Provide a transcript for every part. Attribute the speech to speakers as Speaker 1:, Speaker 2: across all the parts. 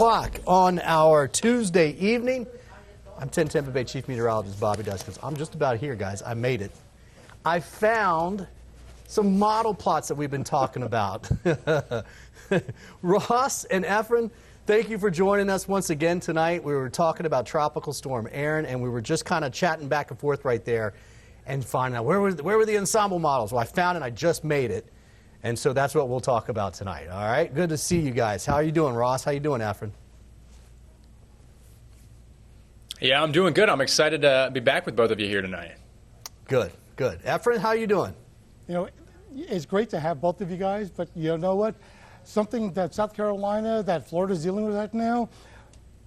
Speaker 1: o'clock on our Tuesday evening. I'm 10 Tampa Bay Chief Meteorologist Bobby Duskins. I'm just about here, guys. I made it. I found some model plots that we've been talking about. Ross and Ephraim, thank you for joining us once again tonight. We were talking about Tropical Storm Erin, and we were just kind of chatting back and forth right there and finding out where were the ensemble models. Well, I found it. I just made it. And so that's what we'll talk about tonight. All right? Good to see you guys. How are you doing, Ross? How you doing, Ephraim?
Speaker 2: Yeah, I'm doing good. I'm excited to be back with both of you here tonight.
Speaker 1: Good, good. Ephraim, how are you doing?
Speaker 3: You know, it's great to have both of you guys, but you know what? Something that South Carolina, that Florida's dealing with right now,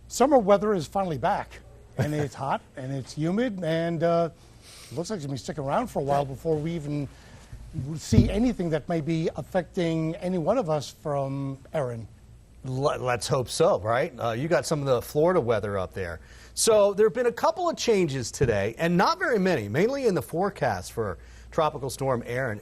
Speaker 3: summer weather is finally back. And it's hot, and it's humid, and it looks like it's going to be sticking around for a while before we even see anything that may be affecting any one of us from Erin.
Speaker 1: Let's hope so, right? You got some of the Florida weather up there. So there have been a couple of changes today, and not very many, mainly in the forecast for Tropical Storm Erin.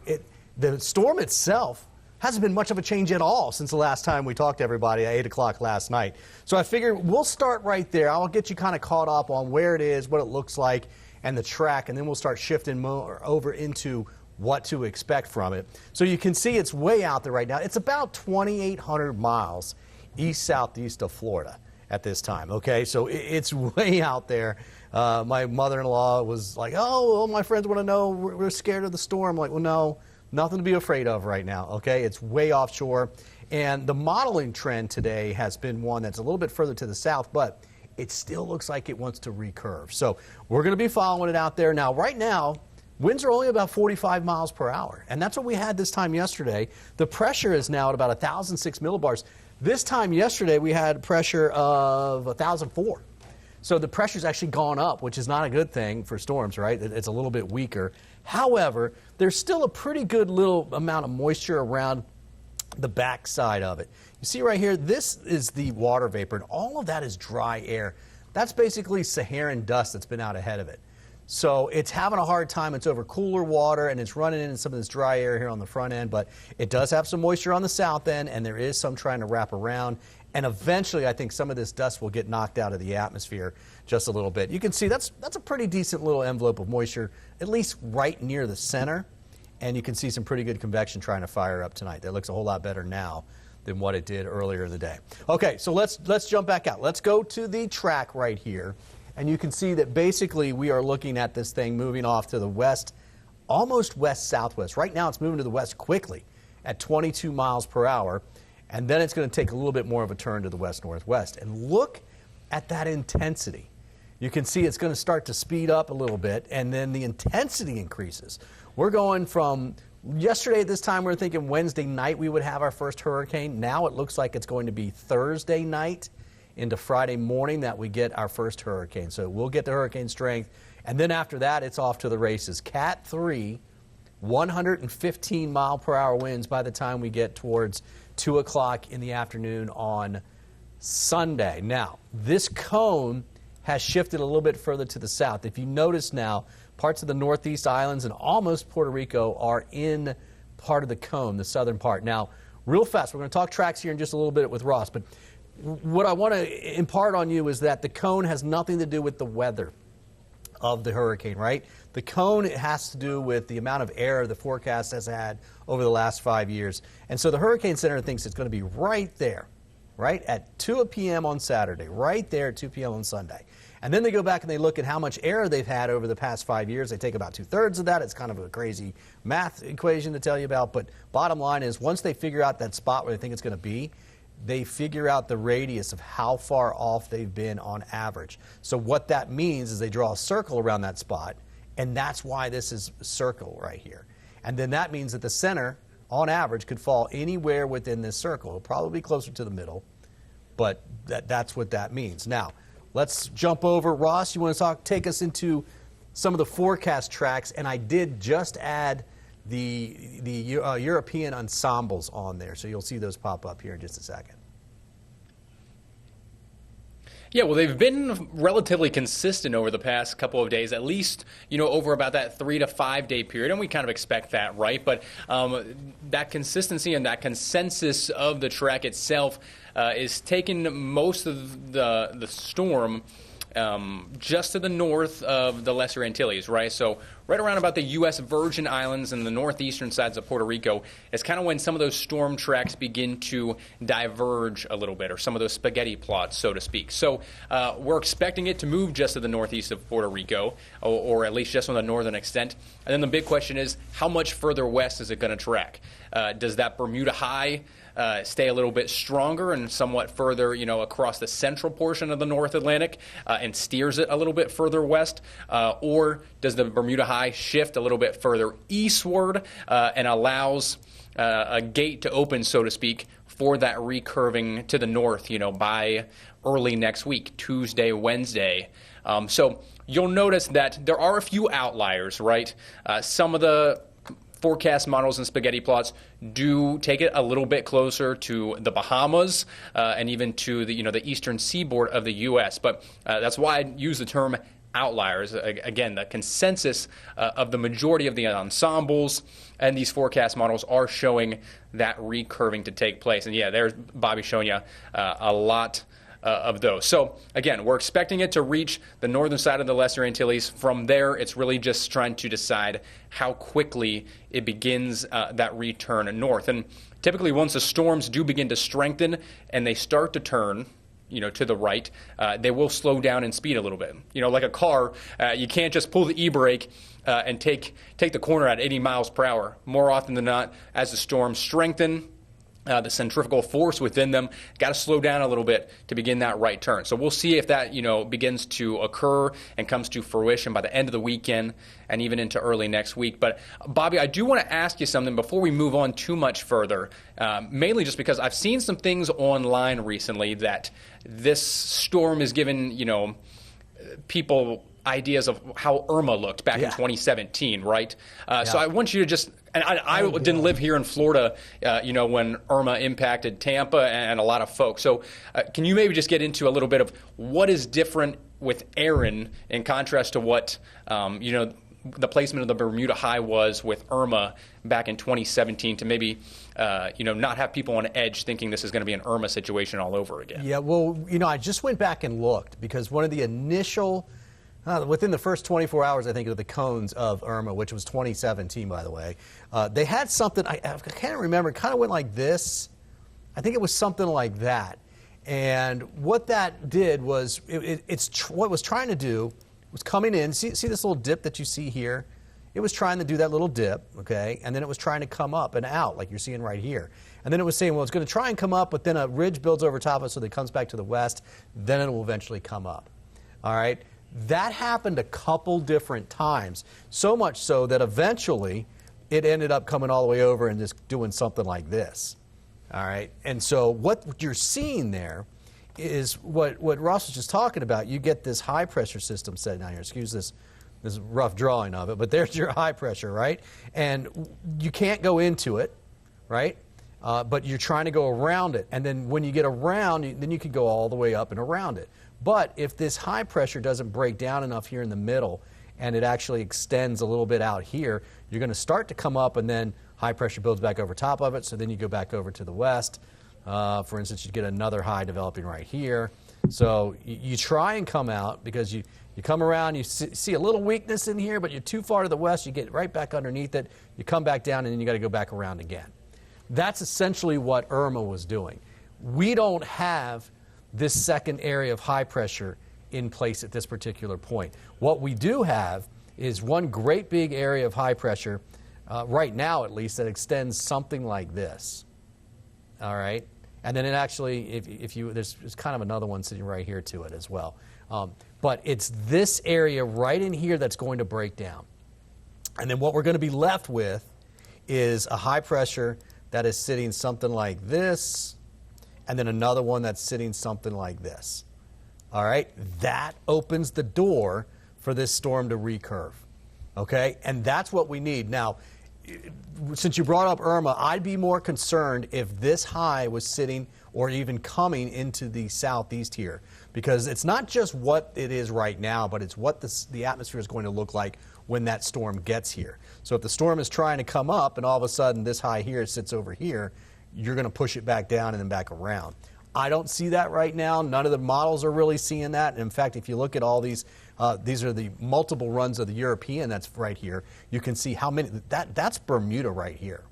Speaker 1: The storm itself hasn't been much of a change at all since the last time we talked to everybody at 8 o'clock last night. So I figured we'll start right there. I'll get you kind of caught up on where it is, what it looks like, and the track, and then we'll start shifting more over into what to expect from it. So you can see it's way out there right now. It's about 2,800 miles east-southeast of Florida at this time, okay? So it's way out there. My mother-in-law was like, oh, my friends want to know, we're scared of the storm. I'm like, well, no, nothing to be afraid of right now, okay? It's way offshore. And the modeling trend today has been one that's a little bit further to the south, but it still looks like it wants to recurve. So we're going to be following it out there. Now, right now, winds are only about 45 miles per hour, and that's what we had this time yesterday. The pressure is now at about 1,006 millibars. This time yesterday, we had pressure of 1,004. So the pressure's actually gone up, which is not a good thing for storms, right? It's a little bit weaker. However, there's still a pretty good little amount of moisture around the backside of it. You see right here, this is the water vapor, and all of that is dry air. That's basically Saharan dust that's been out ahead of it. So it's having a hard time. It's over cooler water, and it's running in some of this dry air here on the front end, but it does have some moisture on the south end, and there is some trying to wrap around. And eventually, I think some of this dust will get knocked out of the atmosphere just a little bit. You can see that's a pretty decent little envelope of moisture, at least right near the center. And you can see some pretty good convection trying to fire up tonight. That looks a whole lot better now than what it did earlier in the day. Okay, so let's jump back out. Let's go to the track right here. And you can see that basically we are looking at this thing moving off to the west, almost west-southwest. Right now it's moving to the west quickly at 22 miles per hour. And then it's going to take a little bit more of a turn to the west-northwest. And look at that intensity. You can see it's going to start to speed up a little bit, and then the intensity increases. We're going from yesterday at this time, we were thinking Wednesday night we would have our first hurricane. Now it looks like it's going to be Thursday night into Friday morning that we get our first hurricane. So we'll get the hurricane strength, and then after that it's off to the races. Cat 3, 115 mile per hour winds by the time we get towards 2 o'clock in the afternoon on Sunday. Now, this cone has shifted a little bit further to the south. If you notice now, parts of the Northeast Islands and almost Puerto Rico are in part of the cone, the southern part. Now, real fast, we're going to talk tracks here in just a little bit with Ross, but what I want to impart on you is that the cone has nothing to do with the weather of the hurricane, right? The cone, it has to do with the amount of air the forecast has had over the last 5 years. And so the Hurricane Center thinks it's going to be right there, right at 2 p.m. on Saturday, right there at 2 p.m. on Sunday. And then they go back and they look at how much air they've had over the past 5 years. They take about 2/3 of that. It's kind of a crazy math equation to tell you about. But bottom line is, once they figure out that spot where they think it's going to be, they figure out the radius of how far off they've been on average. So what that means is they draw a circle around that spot, and that's why this is a circle right here. And then that means that the center, on average, could fall anywhere within this circle. It'll probably be closer to the middle, but that's what that means. Now, let's jump over. Ross, you want to take us into some of the forecast tracks, and I did just add the European ensembles on there, so you'll see those pop up here in just a second.
Speaker 2: Yeah, well, they've been relatively consistent over the past couple of days, at least, over about that 3 to 5 day period, and we kind of expect that, right? But that consistency and that consensus of the track itself is taking most of the storm just to the north of the Lesser Antilles, right? So right around about the U.S. Virgin Islands and the northeastern sides of Puerto Rico is kind of when some of those storm tracks begin to diverge a little bit, or some of those spaghetti plots, so to speak. So we're expecting it to move just to the northeast of Puerto Rico, or at least just on the northern extent. And then the big question is, how much further west is it going to track? Does that Bermuda High stay a little bit stronger and somewhat further, across the central portion of the North Atlantic and steers it a little bit further west? Or does the Bermuda High shift a little bit further eastward and allows a gate to open, so to speak, for that recurving to the north, by early next week, Tuesday, Wednesday? So you'll notice that there are a few outliers, right? Some of the forecast models and spaghetti plots do take it a little bit closer to the Bahamas and even to the eastern seaboard of the U.S. But that's why I use the term outliers. Again, the consensus of the majority of the ensembles and these forecast models are showing that recurving to take place. And yeah, there's Bobby showing you a lot of those. So again, we're expecting it to reach the northern side of the Lesser Antilles. From there, it's really just trying to decide how quickly it begins that return north. And typically, once the storms do begin to strengthen and they start to turn, to the right, they will slow down in speed a little bit. Like a car, you can't just pull the e-brake and take the corner at 80 miles per hour. More often than not, as the storms strengthen, the centrifugal force within them got to slow down a little bit to begin that right turn. So we'll see if that begins to occur and comes to fruition by the end of the weekend and even into early next week. But Bobby, I do want to ask you something before we move on too much further, mainly just because I've seen some things online recently that this storm is giving people ideas of how Irma looked back in 2017, right? So I want you to just, and I didn't live here in Florida, when Irma impacted Tampa and a lot of folks. So can you maybe just get into a little bit of what is different with Erin in contrast to what, the placement of the Bermuda High was with Irma back in 2017 to maybe, not have people on edge thinking this is going to be an Irma situation all over again?
Speaker 1: Yeah, well, I just went back and looked because one of the initial within the first 24 hours, I think, of the cones of Irma, which was 2017, by the way, they had something, I can't remember, it kind of went like this. I think it was something like that. And what that did was, what it was trying to do was coming in, see this little dip that you see here? It was trying to do that little dip, okay, and then it was trying to come up and out, like you're seeing right here. And then it was saying, well, it's going to try and come up, but then a ridge builds over top of it so that it comes back to the west, then it will eventually come up, all right? That happened a couple different times, so much so that eventually it ended up coming all the way over and just doing something like this. All right, and so what you're seeing there is what Ross was just talking about. You get this high pressure system set down here. Excuse this rough drawing of it, but there's your high pressure, right? And you can't go into it, right? But you're trying to go around it, and then when you get around, then you can go all the way up and around it. But if this high pressure doesn't break down enough here in the middle and it actually extends a little bit out here, you're going to start to come up and then high pressure builds back over top of it, so then you go back over to the west. For instance, you get another high developing right here. So you try and come out because you come around, you see a little weakness in here, but you're too far to the west, you get right back underneath it, you come back down, and then you got to go back around again. That's essentially what Irma was doing. We don't have this second area of high pressure in place at this particular point. What we do have is one great big area of high pressure, right now at least, that extends something like this. All right? And then it actually, there's kind of another one sitting right here to it as well. But it's this area right in here that's going to break down. And then what we're going to be left with is a high pressure that is sitting something like this, and then another one that's sitting something like this. All right? That opens the door for this storm to recurve. Okay? And that's what we need. Now, since you brought up Irma, I'd be more concerned if this high was sitting or even coming into the southeast here, because it's not just what it is right now, but it's what the atmosphere is going to look like when that storm gets here. So if the storm is trying to come up and all of a sudden this high here sits over here, you're going to push it back down and then back around. I don't see that right now. None of the models are really seeing that. In fact, if you look at all these are the multiple runs of the European that's right here. You can see how many, that's Bermuda right here.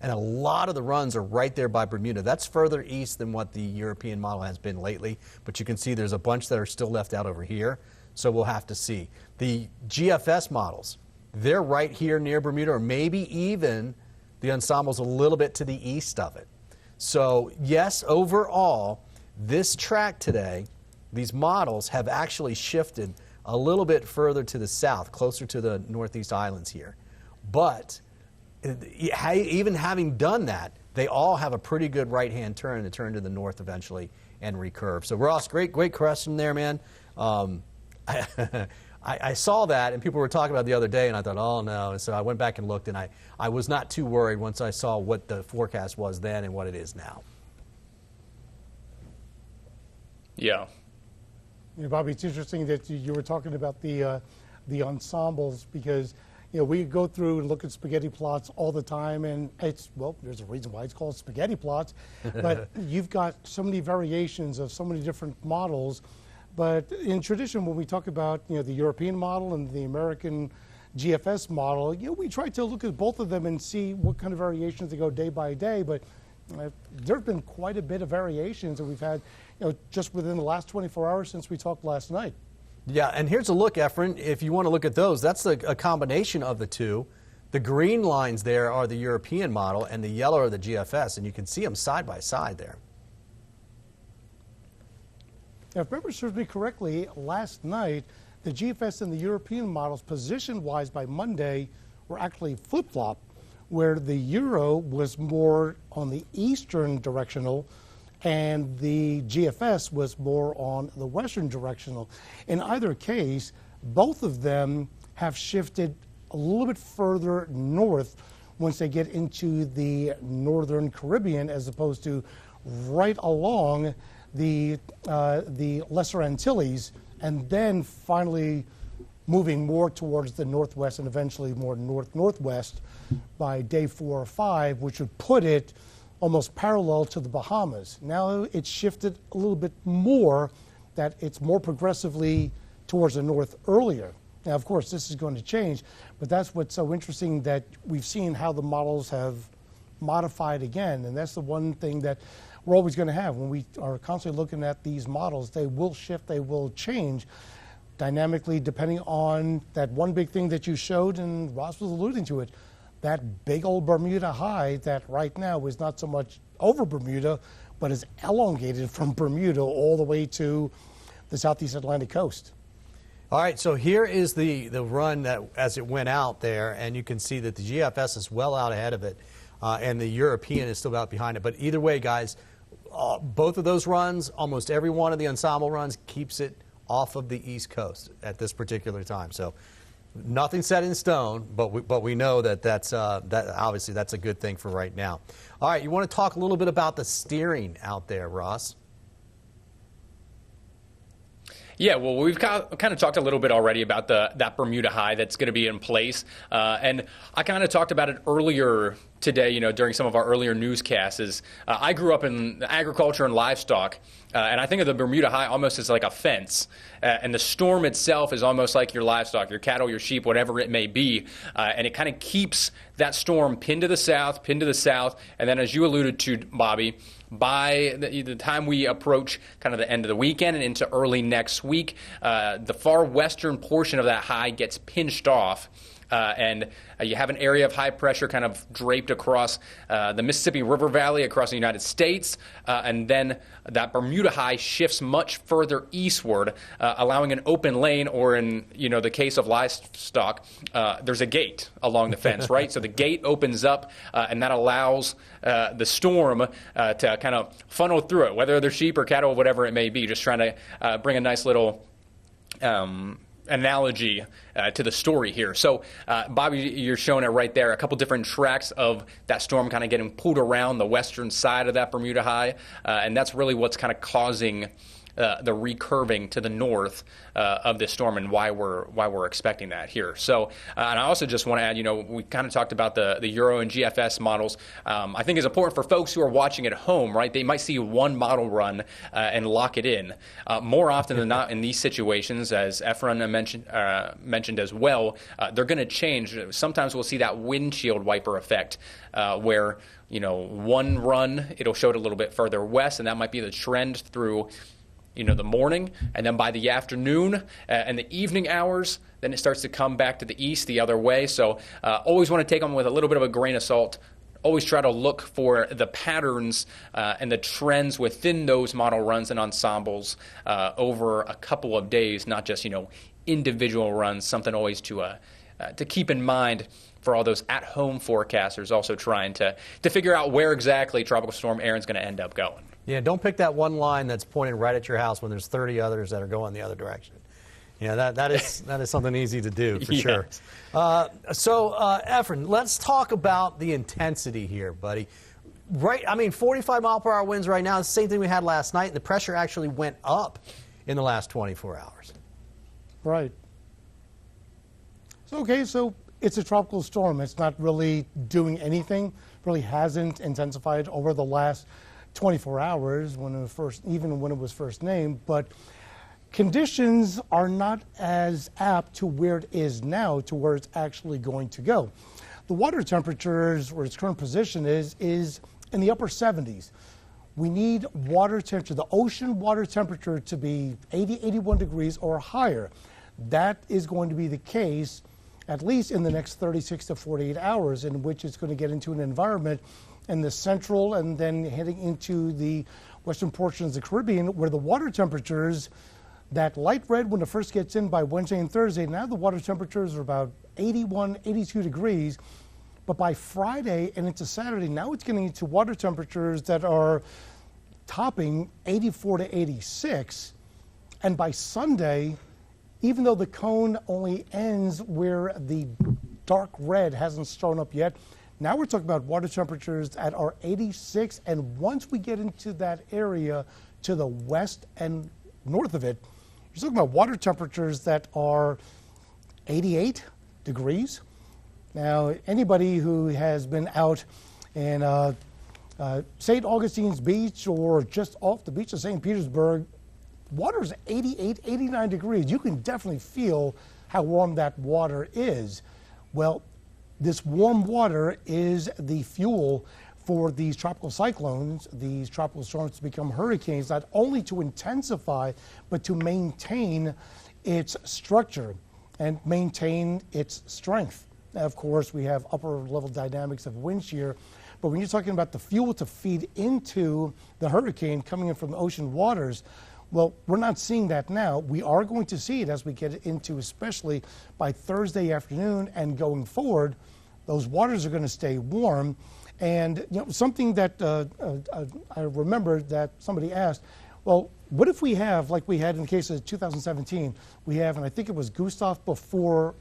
Speaker 1: And a lot of the runs are right there by Bermuda. That's further east than what the European model has been lately. But you can see there's a bunch that are still left out over here. So we'll have to see. The GFS models, they're right here near Bermuda, or maybe even the Ensemble's a little bit to the east of it. So yes, overall, this track today, these models have actually shifted a little bit further to the south, closer to the Northeast Islands here. But even having done that, they all have a pretty good right-hand turn to turn to the north eventually and recurve. So Ross, great question there, man. I saw that, and people were talking about it the other day, and I thought, oh no. So I went back and looked, and I was not too worried once I saw what the forecast was then and what it is now.
Speaker 2: Yeah.
Speaker 3: You know, Bobby, it's interesting that you were talking about the ensembles, because we go through and look at spaghetti plots all the time, and there's a reason why it's called spaghetti plots, but you've got so many variations of so many different models. But in tradition, when we talk about the European model and the American GFS model, we try to look at both of them and see what kind of variations they go day by day. But there have been quite a bit of variations that we've had just within the last 24 hours since we talked last night.
Speaker 1: Yeah, and here's a look, Efren. If you want to look at those, that's a combination of the two. The green lines there are the European model, and the yellow are the GFS, and you can see them side by side there.
Speaker 3: Now, if memory serves me correctly, last night, the GFS and the European models, position-wise by Monday, were actually flip-flop, where the Euro was more on the eastern directional, and the GFS was more on the western directional. In either case, both of them have shifted a little bit further north once they get into the northern Caribbean, as opposed to right along the Lesser Antilles, and then finally moving more towards the northwest and eventually more north-northwest by day 4 or 5, which would put it almost parallel to the Bahamas. Now it's shifted a little bit more, that it's more progressively towards the north earlier. Now, of course, this is going to change, but that's what's so interesting, that we've seen how the models have modified again, and that's the one thing that we're always going to have when we are constantly looking at these models. They will shift, they will change dynamically depending on that one big thing that you showed, and Ross was alluding to it, that big old Bermuda high that right now is not so much over Bermuda, but is elongated from Bermuda all the way to the Southeast Atlantic coast.
Speaker 1: All right, so here is the run that as it went out there, and you can see that the GFS is well out ahead of it, and the European is still out behind it. But either way, guys, both of those runs, almost every one of the ensemble runs keeps it off of the East Coast at this particular time. So nothing set in stone, but we know that obviously that's a good thing for right now. All right, you want to talk a little bit about the steering out there, Ross?
Speaker 2: Yeah, well, we've kind of talked a little bit already about that Bermuda high that's going to be in place, and I kind of talked about it earlier today, during some of our earlier newscasts. I grew up in agriculture and livestock, and I think of the Bermuda high almost as like a fence, and the storm itself is almost like your livestock, your cattle, your sheep, whatever it may be, and it kind of keeps that storm pinned to the south, and then as you alluded to, Bobby, by the time we approach kind of the end of the weekend and into early next week, the far western portion of that high gets pinched off. And you have an area of high pressure kind of draped across the Mississippi River Valley across the United States, and then that Bermuda high shifts much further eastward, allowing an open lane, or in the case of livestock, there's a gate along the fence, right? So the gate opens up, and that allows the storm to kind of funnel through it, whether they're sheep or cattle, whatever it may be, just trying to bring a nice little analogy to the story here. So, Bobby, you're showing it right there, a couple different tracks of that storm kind of getting pulled around the western side of that Bermuda high, and that's really what's kind of causing the recurving to the north of this storm and why we're expecting that here. So, and I also just want to add, we kind of talked about the Euro and GFS models. I think it's important for folks who are watching at home, right? They might see one model run and lock it in. More often than not in these situations, as Efren mentioned as well, they're going to change. Sometimes we'll see that windshield wiper effect where, one run, it'll show it a little bit further west, and that might be the trend through the morning, and then by the afternoon and the evening hours, then it starts to come back to the east the other way. So always want to take them with a little bit of a grain of salt. Always try to look for the patterns and the trends within those model runs and ensembles over a couple of days, not just individual runs. Something always to keep in mind for all those at-home forecasters also trying to figure out where exactly Tropical Storm Erin's going to end up going.
Speaker 1: Yeah, don't pick that one line that's pointing right at your house when there's 30 others that are going the other direction. That is something easy to do for sure. So, Efren, let's talk about the intensity here, buddy. Right, 45-mile-per-hour winds right now. It's the same thing we had last night, and the pressure actually went up in the last 24 hours.
Speaker 3: Right. So it's a tropical storm. It's not really doing anything. Really hasn't intensified over the last 24 hours even when it was first named. But conditions are not as apt to where it is now to where it's actually going to go. The water temperatures, where its current position is in the upper 70s. We need water temperature, the ocean water temperature, to be 80, 81 degrees or higher. That is going to be the case at least in the next 36 to 48 hours, in which it's going to get into an environment in the central and then heading into the western portions of the Caribbean, where the water temperatures, that light red when it first gets in by Wednesday and Thursday, now the water temperatures are about 81, 82 degrees. But by Friday and into Saturday, now it's getting into water temperatures that are topping 84 to 86. And by Sunday, even though the cone only ends where the dark red hasn't shown up yet, now we're talking about water temperatures that are 86. And once we get into that area to the west and north of it, you're talking about water temperatures that are 88 degrees. Now, anybody who has been out in St. Augustine's Beach or just off the beach of St. Petersburg, water is 88, 89 degrees. You can definitely feel how warm that water is. Well, this warm water is the fuel for these tropical cyclones, these tropical storms, to become hurricanes, not only to intensify, but to maintain its structure and maintain its strength. Now, of course, we have upper level dynamics of wind shear, but when you're talking about the fuel to feed into the hurricane coming in from the ocean waters, well, we're not seeing that now. We are going to see it as we get into, especially by Thursday afternoon and going forward. Those waters are going to stay warm. And something that I remember that somebody asked, well, what if we have, like we had in the case of 2017, we have, and I think it was Gustav before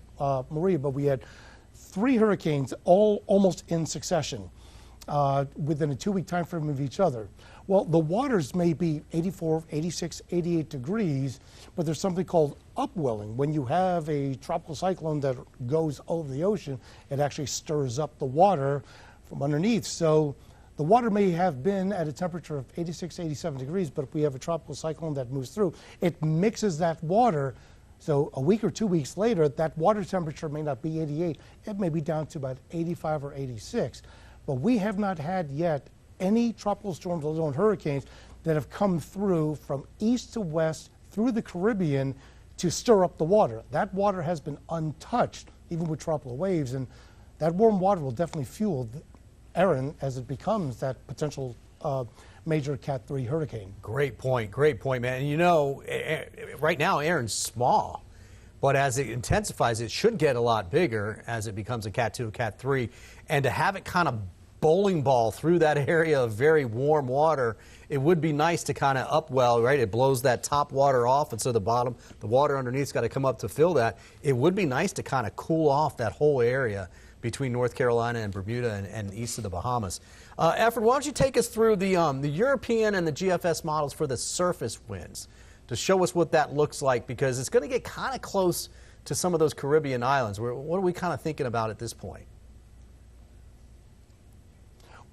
Speaker 3: Maria, but we had 3 hurricanes all almost in succession within a 2-week time frame of each other. Well, the waters may be 84, 86, 88 degrees, but there's something called upwelling. When you have a tropical cyclone that goes over the ocean, it actually stirs up the water from underneath. So the water may have been at a temperature of 86, 87 degrees, but if we have a tropical cyclone that moves through, it mixes that water. So a week or 2 weeks later, that water temperature may not be 88. It may be down to about 85 or 86. But we have not had yet any tropical storms, let alone hurricanes, that have come through from east to west through the Caribbean to stir up the water. That water has been untouched, even with tropical waves, and that warm water will definitely fuel Erin as it becomes that potential major Cat 3 hurricane.
Speaker 1: Great point, man. And right now Erin's small, but as it intensifies, it should get a lot bigger as it becomes a Cat 2, Cat 3, and to have it kind of bowling ball through that area of very warm water, it would be nice to kind of upwell, right? It blows that top water off, and so the water underneath's got to come up to fill that. It would be nice to kind of cool off that whole area between North Carolina and Bermuda and east of the Bahamas. Efren, why don't you take us through the European and the GFS models for the surface winds? to show us what that looks like, because it's going to get kind of close to some of those Caribbean islands. What are we kind of thinking about at this point?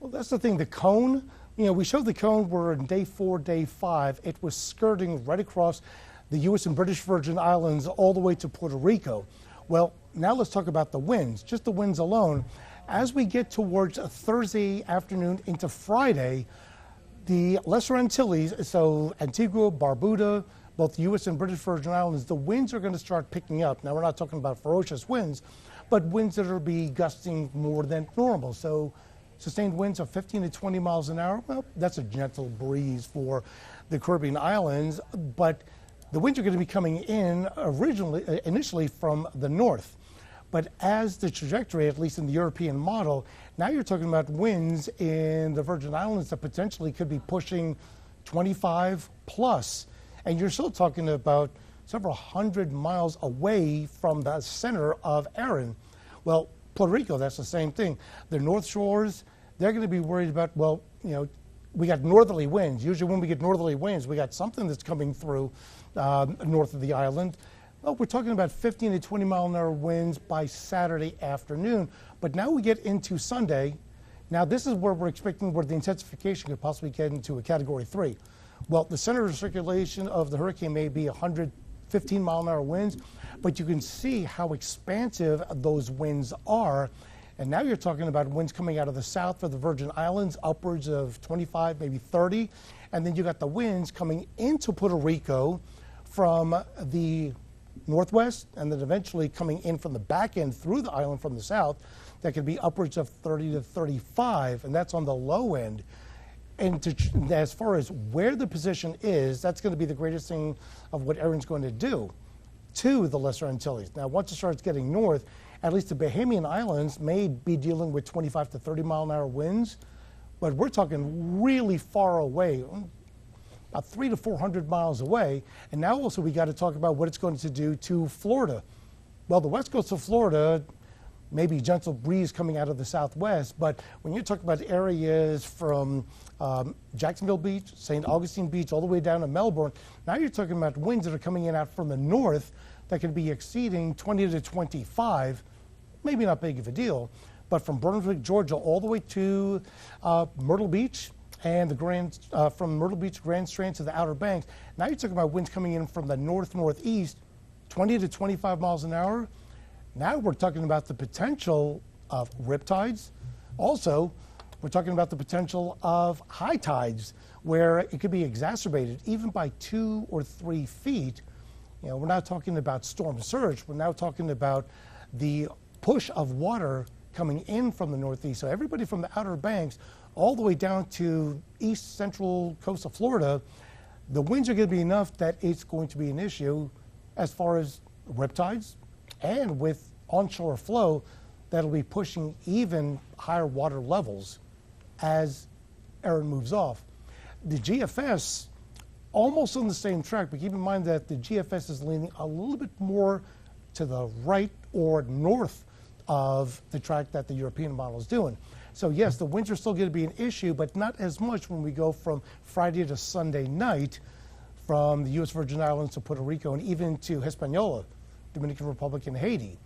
Speaker 3: Well, that's the thing. The cone, we showed the cone where in day 4, day 5, it was skirting right across the U.S. and British Virgin Islands all the way to Puerto Rico. Well, now let's talk about the winds, just the winds alone. As we get towards a Thursday afternoon into Friday, the Lesser Antilles, so Antigua, Barbuda, both the U.S. and British Virgin Islands, the winds are going to start picking up. Now, we're not talking about ferocious winds, but winds that are be gusting more than normal. So sustained winds of 15 to 20 miles an hour, well, that's a gentle breeze for the Caribbean islands, but the winds are going to be coming in initially from the north. But as the trajectory, at least in the European model, now you're talking about winds in the Virgin Islands that potentially could be pushing 25 plus. And you're still talking about several hundred miles away from the center of Erin. Well, Puerto Rico, that's the same thing. The North Shores, they're going to be worried about, well, we got northerly winds. Usually when we get northerly winds, we got something that's coming through north of the island. Well, we're talking about 15 to 20 mile an hour winds by Saturday afternoon. But now we get into Sunday. Now this is where we're expecting where the intensification could possibly get into a Category 3. Well, the center of circulation of the hurricane may be 115 mile an hour winds, but you can see how expansive those winds are. And now you're talking about winds coming out of the south for the Virgin Islands, upwards of 25, maybe 30. And then you got the winds coming into Puerto Rico from the northwest, and then eventually coming in from the back end through the island from the south. That could be upwards of 30 to 35, and that's on the low end. And as far as where the position is, that's going to be the greatest thing of what Erin's going to do to the Lesser Antilles. Now, once it starts getting north, at least the Bahamian Islands may be dealing with 25 to 30 mile an hour winds, but we're talking really far away, about 300 to 400 miles away. And now also we got to talk about what it's going to do to Florida. Well, the west coast of Florida, maybe gentle breeze coming out of the southwest, but when you talk about areas from Jacksonville Beach, St. Augustine Beach, all the way down to Melbourne, now you're talking about winds that are coming in out from the north that could be exceeding 20 to 25, maybe not big of a deal, but from Brunswick, Georgia, all the way to Myrtle Beach, and from Myrtle Beach, Grand Strand to the Outer Banks. Now you're talking about winds coming in from the north-northeast, 20 to 25 miles an hour. Now we're talking about the potential of riptides. Also, we're talking about the potential of high tides, where it could be exacerbated even by 2 or 3 feet. We're not talking about storm surge. We're now talking about the push of water coming in from the northeast. So everybody from the Outer Banks all the way down to east central coast of Florida, the winds are going to be enough that it's going to be an issue as far as riptides, and with onshore flow that'll be pushing even higher water levels as Erin moves off. The GFS almost on the same track, but keep in mind that the GFS is leaning a little bit more to the right or north of the track that the European model is doing. So yes, the winds are still going to be an issue, but not as much when we go from Friday to Sunday night from the U.S. Virgin Islands to Puerto Rico and even to Hispaniola, Dominican Republic, and Haiti.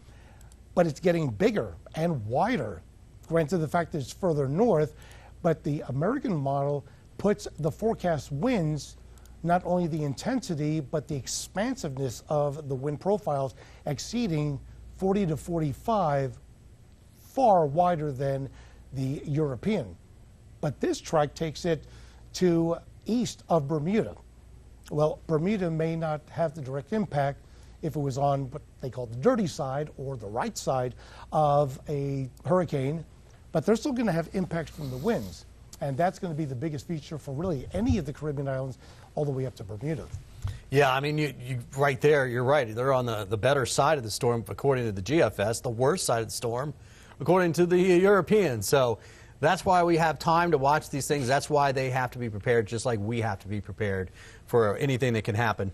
Speaker 3: But it's getting bigger and wider, granted the fact that it's further north, but the American model puts the forecast winds, not only the intensity, but the expansiveness of the wind profiles exceeding 40 to 45, far wider than the European. But this track takes it to east of Bermuda. Well, Bermuda may not have the direct impact if it was on what they call the dirty side or the right side of a hurricane, but they're still going to have impacts from the winds. And that's going to be the biggest feature for really any of the Caribbean islands all the way up to Bermuda.
Speaker 1: Yeah, I mean, you right there, you're right. They're on the better side of the storm, according to the GFS, the worst side of the storm, according to the Europeans. So that's why we have time to watch these things. That's why they have to be prepared, just like we have to be prepared for anything that can happen.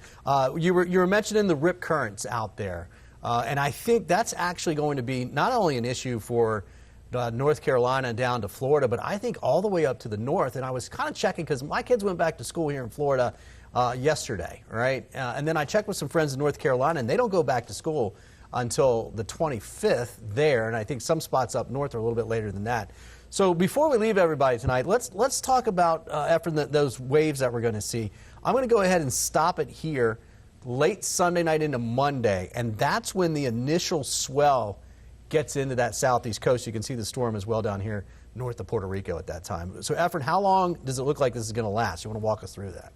Speaker 1: You were mentioning the rip currents out there, and I think that's actually going to be not only an issue for North Carolina down to Florida, but I think all the way up to the north. And I was kind of checking because my kids went back to school here in Florida yesterday, right? And then I checked with some friends in North Carolina, and they don't go back to school until the 25th there, and I think some spots up north are a little bit later than that. So before we leave everybody tonight, let's talk about after those waves that we're going to see. I'm going to go ahead and stop it here late Sunday night into Monday, and that's when the initial swell gets into that southeast coast. You can see the storm as well down here north of Puerto Rico at that time. So, Efren, how long does it look like this is going to last? You want to walk us through that?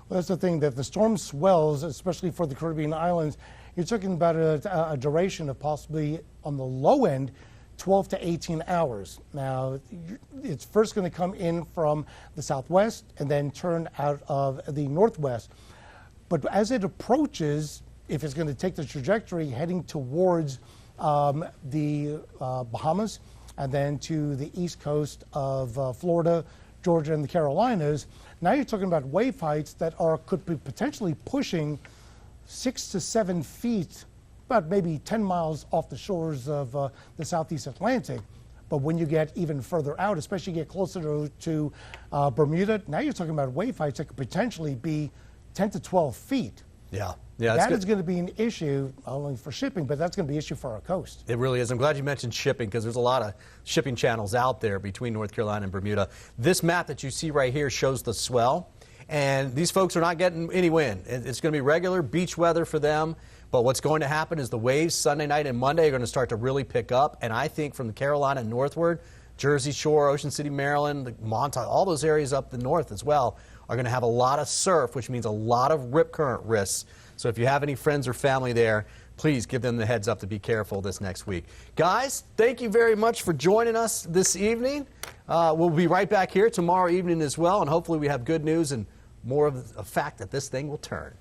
Speaker 3: Well, that's the thing, that the storm swells, especially for the Caribbean islands. You're talking about a duration of possibly, on the low end, 12 to 18 hours. Now, it's first going to come in from the southwest and then turn out of the northwest. But as it approaches, if it's going to take the trajectory heading towards the Bahamas and then to the east coast of Florida, Georgia, and the Carolinas, now you're talking about wave heights that could be potentially pushing 6 to 7 feet, about maybe 10 miles off the shores of the southeast Atlantic. But when you get even further out, especially get closer to Bermuda, now you're talking about wave heights that could potentially be 10 to 12 feet.
Speaker 1: Yeah.
Speaker 3: That is going to be an issue, not only for shipping, but that's going to be an issue for our coast.
Speaker 1: It really is. I'm glad you mentioned shipping, because there's a lot of shipping channels out there between North Carolina and Bermuda. This map that you see right here shows the swell, and these folks are not getting any wind. It's going to be regular beach weather for them, but what's going to happen is the waves Sunday night and Monday are going to start to really pick up, and I think from the Carolina northward, Jersey Shore, Ocean City, Maryland, Montauk, all those areas up the north as well are going to have a lot of surf, which means a lot of rip current risks. So if you have any friends or family there, please give them the heads up to be careful this next week. Guys, thank you very much for joining us this evening. We'll be right back here tomorrow evening as well, and hopefully we have good news and more of a fact that this thing will turn.